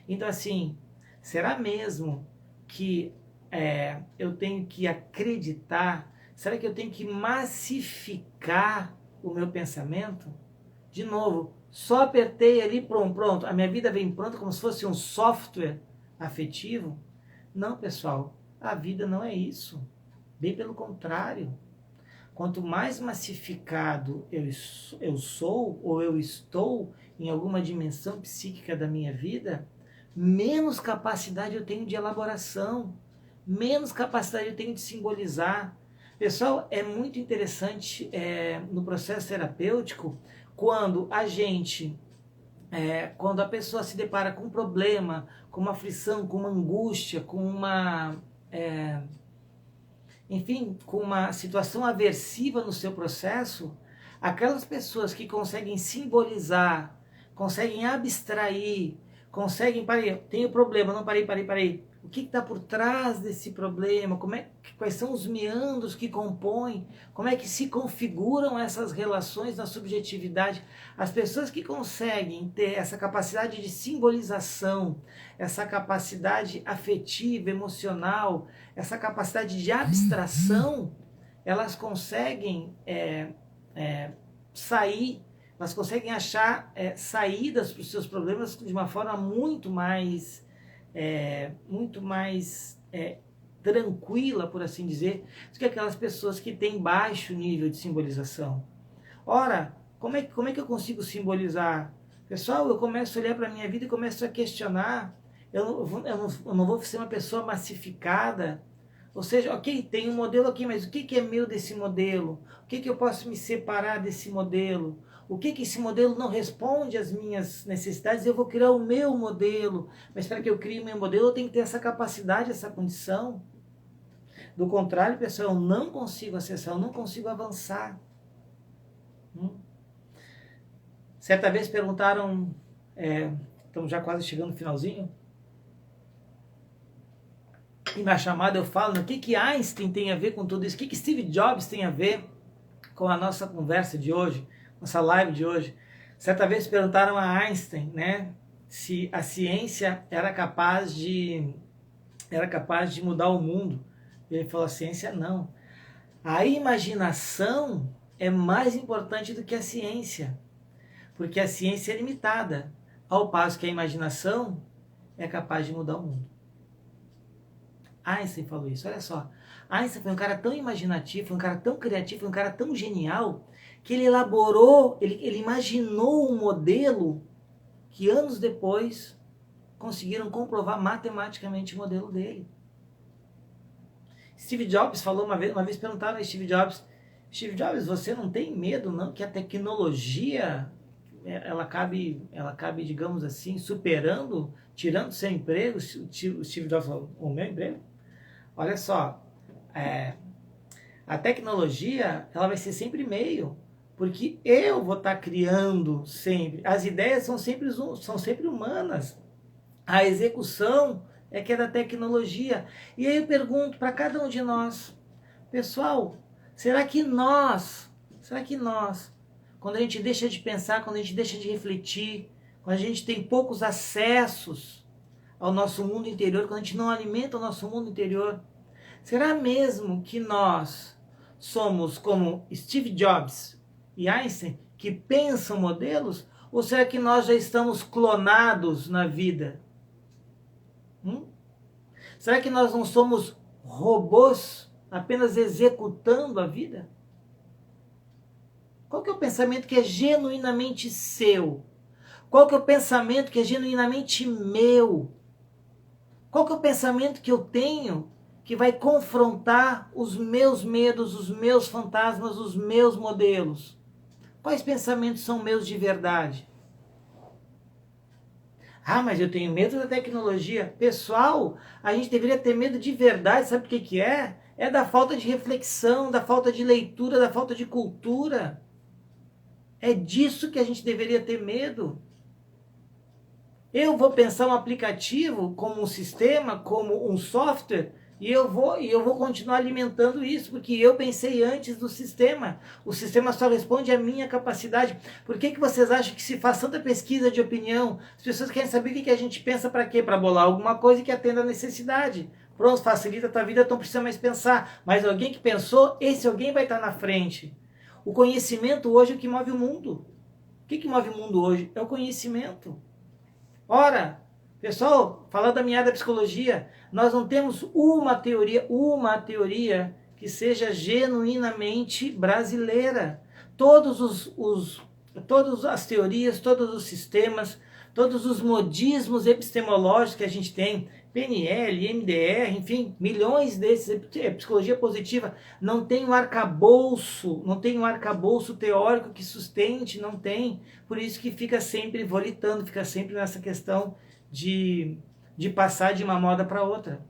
[SPEAKER 1] Então, assim, será mesmo que eu tenho que acreditar? Será que eu tenho que massificar o meu pensamento? De novo, só apertei ali, pronto, a minha vida vem pronta como se fosse um software afetivo? Não, pessoal, a vida não é isso. Bem pelo contrário. Quanto mais massificado eu sou, ou eu estou em alguma dimensão psíquica da minha vida, menos capacidade eu tenho de elaboração, menos capacidade eu tenho de simbolizar. Pessoal, é muito interessante no processo terapêutico, quando quando a pessoa se depara com um problema, com uma aflição, com uma angústia, com com uma situação aversiva no seu processo, aquelas pessoas que conseguem simbolizar, conseguem abstrair, conseguem, tenho problema, não, parei. O que está por trás desse problema? Quais são os meandros que compõem? Como é que se configuram essas relações na subjetividade? As pessoas que conseguem ter essa capacidade de simbolização, essa capacidade afetiva, emocional, essa capacidade de abstração, elas conseguem sair, elas conseguem achar saídas para os seus problemas de uma forma muito mais tranquila, por assim dizer, do que aquelas pessoas que têm baixo nível de simbolização. Ora, como é que eu consigo simbolizar? Pessoal, eu começo a olhar para a minha vida e começo a questionar. Eu não vou ser uma pessoa massificada. Ou seja, ok, tem um modelo aqui, mas o que é meu desse modelo? O que eu posso me separar desse modelo? O que esse modelo não responde às minhas necessidades? Eu vou criar o meu modelo. Mas para que eu crie o meu modelo, eu tenho que ter essa capacidade, essa condição. Do contrário, pessoal, eu não consigo acessar, eu não consigo avançar. Certa vez perguntaram, estamos já quase chegando no finalzinho, e na chamada eu falo, o que Einstein tem a ver com tudo isso? O que Steve Jobs tem a ver com a nossa conversa de hoje, nossa live de hoje? Certa vez perguntaram a Einstein, né, se a ciência era capaz de mudar o mundo. Ele falou, a ciência não. A imaginação é mais importante do que a ciência, porque a ciência é limitada, ao passo que a imaginação é capaz de mudar o mundo. Einstein falou isso, olha só. Einstein foi um cara tão imaginativo, foi um cara tão criativo, foi um cara tão genial, que ele elaborou, ele imaginou um modelo que anos depois conseguiram comprovar matematicamente o modelo dele. Steve Jobs falou uma vez perguntaram a Steve Jobs, você não tem medo não que a tecnologia ela acabe, digamos assim, superando, tirando seu emprego? O Steve Jobs falou, o meu emprego? Olha só, a tecnologia ela vai ser sempre meio, porque eu vou estar criando sempre, as ideias são sempre humanas, a execução é que é da tecnologia. E aí eu pergunto para cada um de nós, pessoal, será que nós, quando a gente deixa de pensar, quando a gente deixa de refletir, quando a gente tem poucos acessos ao nosso mundo interior, quando a gente não alimenta o nosso mundo interior, será mesmo que nós somos como Steve Jobs e Einstein, que pensam modelos? Ou será que nós já estamos clonados na vida? Será que nós não somos robôs apenas executando a vida? Qual que é o pensamento que é genuinamente seu? Qual que é o pensamento que é genuinamente meu? Qual que é o pensamento que eu tenho que vai confrontar os meus medos, os meus fantasmas, os meus modelos? Quais pensamentos são meus de verdade? Ah, mas eu tenho medo da tecnologia. Pessoal, a gente deveria ter medo de verdade, sabe o que é? É da falta de reflexão, da falta de leitura, da falta de cultura. É disso que a gente deveria ter medo. Eu vou pensar um aplicativo como um sistema, como um software, e eu vou continuar alimentando isso, porque eu pensei antes do sistema. O sistema só responde à minha capacidade. Por que vocês acham que se faz tanta pesquisa de opinião? As pessoas querem saber o que a gente pensa para quê? Para bolar alguma coisa que atenda a necessidade. Pronto, facilita a tua vida, então não precisa mais pensar. Mas alguém que pensou, esse alguém vai estar na frente. O conhecimento hoje é o que move o mundo. O que move o mundo hoje? É o conhecimento. Ora, pessoal, falando da minha área da psicologia, nós não temos uma teoria que seja genuinamente brasileira. Todas as teorias, todos os sistemas, todos os modismos epistemológicos que a gente tem, PNL, MDR, enfim, milhões desses, psicologia positiva, não tem um arcabouço teórico que sustente, não tem. Por isso que fica sempre volitando, fica sempre nessa questão de passar de uma moda para outra.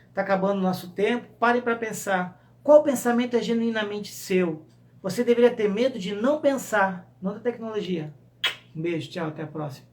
[SPEAKER 1] Está acabando o nosso tempo, parem para pensar. Qual pensamento é genuinamente seu? Você deveria ter medo de não pensar, não da tecnologia. Um beijo, tchau, até a próxima.